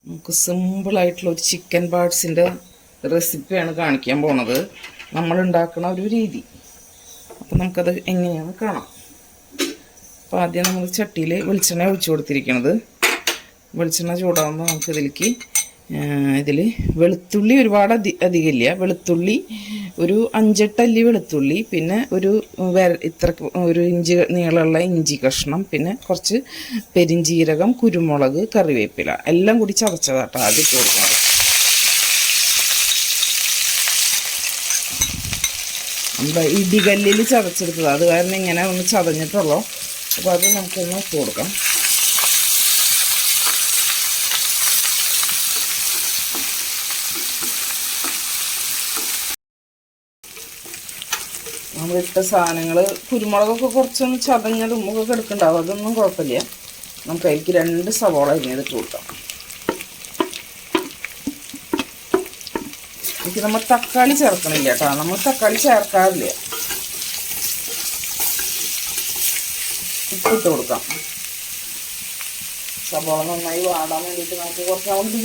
നമുക്ക് സിമ്പിളായിട്ടുള്ള ഒരു ചിക്കൻ പാർട്സിൻ്റെ റെസിപ്പിയാണ് കാണിക്കാൻ പോണത്. നമ്മൾ ഉണ്ടാക്കുന്ന ഒരു രീതി. അപ്പോൾ നമുക്കത് എങ്ങനെയാണെന്ന് കാണാം. അപ്പോൾ ആദ്യം നമ്മൾ ചട്ടിയിൽ വെളിച്ചെണ്ണ ഒഴിച്ചു കൊടുത്തിരിക്കുന്നത്. വെളിച്ചെണ്ണ ചൂടാകുമ്പോൾ നമുക്കിതിലേക്ക് വെളുത്തുള്ളി ഒരുപാട് അധികമില്ല. വെളുത്തുള്ളി ഒരു 5-8 അല്ലി വെളുത്തുള്ളി, പിന്നെ ഇത്ര ഒരു ഇഞ്ചി നീളമുള്ള ഇഞ്ചി കഷ്ണം, പിന്നെ കുറച്ച് പെരിഞ്ചീരകം, കുരുമുളക്, കറിവേപ്പില എല്ലാം കൂടി ചതച്ചതാട്ടോ ആദ്യം ഇട്ട് കൊടുക്കുന്നത്. നമ്മുടെ ഇടികല്ലിൽ ചതച്ചെടുത്തത്, അത് കാരണം ഇങ്ങനെ ഒന്ന് ചതഞ്ഞിട്ടുള്ളൂ. അപ്പോൾ അത് നമുക്കൊന്ന് ഇട്ട് കൊടുക്കാം. നമ്മളിട്ട സാധനങ്ങൾ കുരുമുളകൊക്കെ കുറച്ചൊന്ന് ചതഞ്ഞതും ഒക്കെ എടുക്കണ്ടാവും, അതൊന്നും കുഴപ്പമില്ല. നമുക്ക് അതിലേക്ക് 2 സവോള അരിഞ്ഞതിട്ട് കൊടുക്കാം. എനിക്ക് നമ്മൾ തക്കാളി ചേർക്കണില്ല കേട്ടോ, നമ്മൾ തക്കാളി ചേർക്കാറില്ല. ഉപ്പിട്ട് കൊടുക്കാം. സവോള നന്നായി വാടാൻ വേണ്ടിയിട്ട് നമുക്ക് കുറച്ച് നമുക്ക്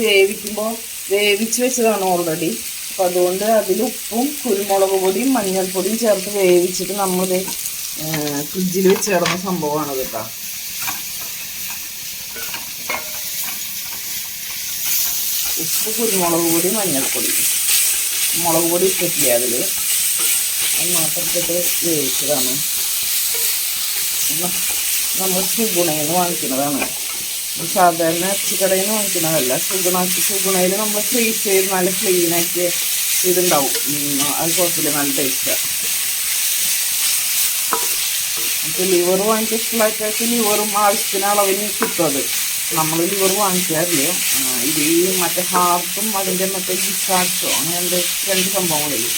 വേവിച്ച് വെച്ചതാണ് ഓൾറെഡി. അപ്പം അതുകൊണ്ട് അതിൽ ഉപ്പും കുരുമുളക് പൊടിയും മഞ്ഞൾപ്പൊടിയും ചേർത്ത് വേവിച്ചിട്ട് നമ്മൾ ഫ്രിഡ്ജിൽ വെച്ച് കിടന്ന സംഭവമാണ് കേട്ടോ. ഉപ്പ്, കുരുമുളക് പൊടി, മഞ്ഞൾപ്പൊടി, മുളക് പൊടി ഇട്ടിട്ടില്ല അതിൽ, അത് മാത്രം ഇട്ടിട്ട് വേവിച്ചതാണ്. നമ്മൾ സുഗുണയിൽ നിന്ന് വാങ്ങിക്കുന്നതാണ്, സാധാരണ ഇറച്ചിക്കടയിൽ നിന്ന് വാങ്ങിക്കുന്നതല്ല. സുഗുണയിൽ നമ്മൾ ഫ്രീസ് ചെയ്ത് നല്ല ക്ലീനാക്കി ഇതുണ്ടാവും, അത് കുഴപ്പമില്ല, നല്ല ടേസ്റ്റാണ്. നമുക്ക് ലിവർ വാങ്ങിക്കാൻ ഇഷ്ടമായിട്ടൊക്കെ ലിവറും ആവശ്യത്തിന് അളവിന് കിട്ടും. അത് നമ്മൾ ലിവർ വാങ്ങിക്കാറില്ല. ഇത് ഈ മറ്റേ ഹാർട്ടും അതിൻ്റെ മറ്റേ ഗിസാച്ചോ അങ്ങനെ 2 സംഭവങ്ങളില്ലേ,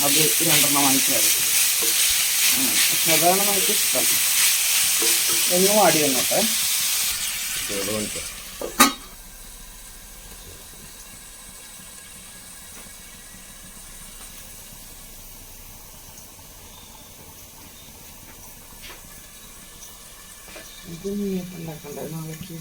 അത് 2 വാങ്ങിക്കാറ്. പക്ഷെ അതാണ് നമുക്കിഷ്ടം. ഒന്ന് വാടി വന്നോട്ടെ. ഇത് ഉണ്ടാക്കണ്ടേ നാളേക്ക്?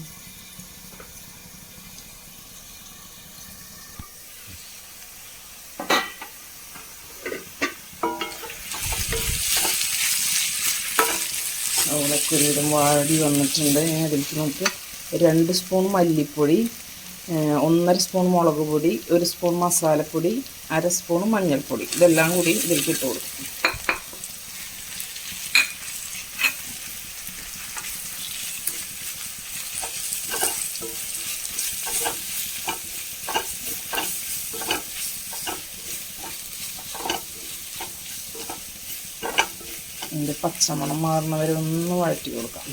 അവളൊക്കെ ഒരുവിധം വാടി വന്നിട്ടുണ്ട്. അതിലേക്ക് നമുക്ക് 2 സ്പൂൺ മല്ലിപ്പൊടി, 1.5 സ്പൂൺ മുളക് പൊടി, 1 സ്പൂൺ മസാലപ്പൊടി, 1/2 സ്പൂൺ മഞ്ഞൾപ്പൊടി, ഇതെല്ലാം കൂടി ഇതിലേക്ക് ഇട്ട് കൊടുക്കും. ഇതിൻ്റെ പച്ചമണം മാറുന്നവരെ ഒന്ന് വഴറ്റി കൊടുക്കാം.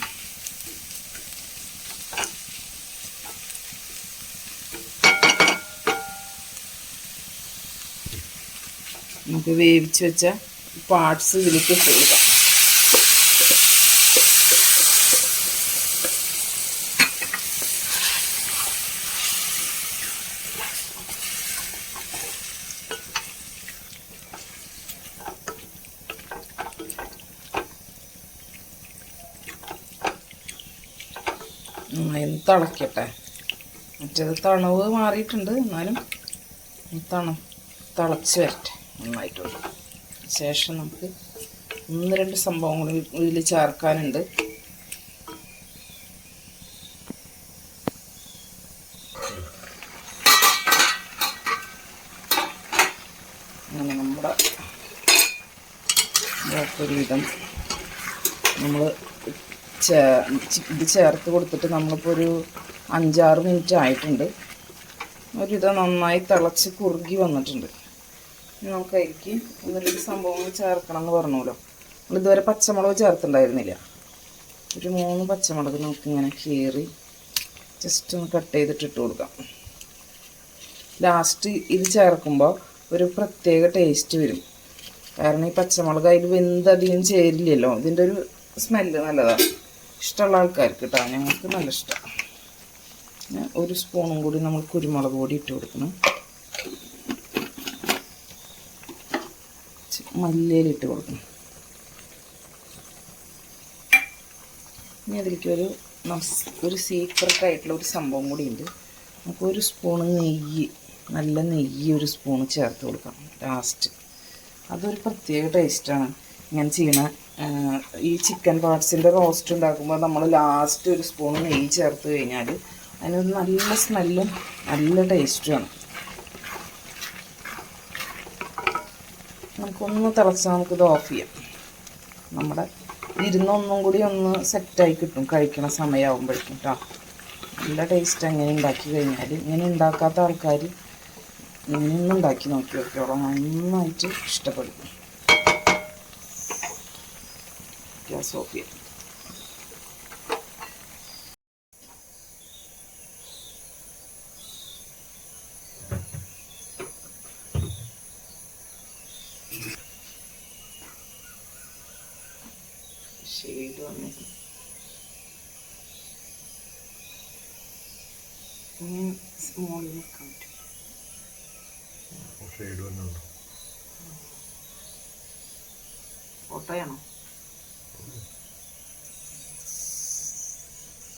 നമുക്ക് വേവിച്ച് വെച്ച പാർട്സ് ഇതിലേക്ക് ഇട്ട് കൊടുക്കാം. നന്നായി തിളക്കട്ടെ. മറ്റേത് തണുവ് മാറിയിട്ടുണ്ട്, എന്നാലും തിളച്ച് വരട്ടെ നന്നായിട്ടുണ്ട്. ശേഷം നമുക്ക് 1-2 സംഭവങ്ങൾ ഇതിൽ ചേർക്കാനുണ്ട്. അങ്ങനെ നമ്മുടെ ഒരുവിധം നമ്മൾ ഇത് ചേർത്ത് കൊടുത്തിട്ട് നമ്മളിപ്പോൾ ഒരു 5-6 മിനിറ്റ് ആയിട്ടുണ്ട്. ഒരുവിധം നന്നായി തിളച്ച് കുറുകി വന്നിട്ടുണ്ട്. നമുക്ക് അതിലേക്ക് 1-2 സംഭവങ്ങൾ ചേർക്കണം എന്ന് പറഞ്ഞല്ലോ. നമ്മളിതുവരെ പച്ചമുളക് ചേർത്തുണ്ടായിരുന്നില്ല. ഒരു 3 പച്ചമുളക് നമുക്കിങ്ങനെ കീറി ജസ്റ്റ് ഒന്ന് കട്ട് ചെയ്തിട്ട് ഇട്ട് കൊടുക്കാം. ലാസ്റ്റ് ഇത് ചേർക്കുമ്പോൾ ഒരു പ്രത്യേക ടേസ്റ്റ് വരും. കാരണം ഈ പച്ചമുളക് അതിൽ വെന്തധികം ചേരില്ലല്ലോ. ഇതിൻ്റെ ഒരു സ്മെല്ല് നല്ലതാണ്. ഇഷ്ടമുള്ള ആൾക്കാർക്ക് കേട്ടോ, ഞങ്ങൾക്ക് നല്ല ഇഷ്ടമാണ്. 1 സ്പൂണും കൂടി നമ്മൾ കുരുമുളക് പൊടി ഇട്ട് കൊടുക്കണം. മല്ലിയിലിട്ട് കൊടുക്കണം. ഇനി അതിലേക്ക് ഒരു സീക്രട്ട് ആയിട്ടുള്ള ഒരു സംഭവം കൂടി ഉണ്ട്. നമുക്ക് ഒരു സ്പൂണ് നെയ്യ്, നല്ല നെയ്യ് ഒരു സ്പൂണ് ചേർത്ത് കൊടുക്കണം ലാസ്റ്റ്. അതൊരു പ്രത്യേക ടേസ്റ്റാണ് ഇങ്ങനെ ചെയ്യണ. ഈ ചിക്കൻ പാർട്സിൻ്റെ റോസ്റ്റ് ഉണ്ടാക്കുമ്പോൾ നമ്മൾ ലാസ്റ്റ് ഒരു സ്പൂൺ നെയ്യ് ചേർത്ത് കഴിഞ്ഞാൽ അതിനൊരു നല്ല സ്മെല്ലും നല്ല ടേസ്റ്റുമാണ്. നമുക്കൊന്ന് തിളച്ചാൽ നമുക്കിത് ഓഫ് ചെയ്യാം. നമ്മുടെ ഇരുന്നൊന്നും കൂടി ഒന്ന് സെറ്റായി കിട്ടും കഴിക്കണ സമയമാകുമ്പോഴേക്കും കേട്ടോ. നല്ല ടേസ്റ്റ് അങ്ങനെ ഉണ്ടാക്കി കഴിഞ്ഞാൽ. ഇങ്ങനെ ഉണ്ടാക്കാത്ത ആൾക്കാർ ഇങ്ങനെയൊന്നും ഉണ്ടാക്കി നോക്കി നോക്കിയോളാം, നന്നായിട്ട് ഇഷ്ടപ്പെടും. ഗ്യാസ് ഓഫ് ചെയ്യാം. ഷെയ്ഡ് വന്നിട്ട് സ്മോളിൽ നിൽക്കാൻ പറ്റും. ഫോട്ടോയാണോ?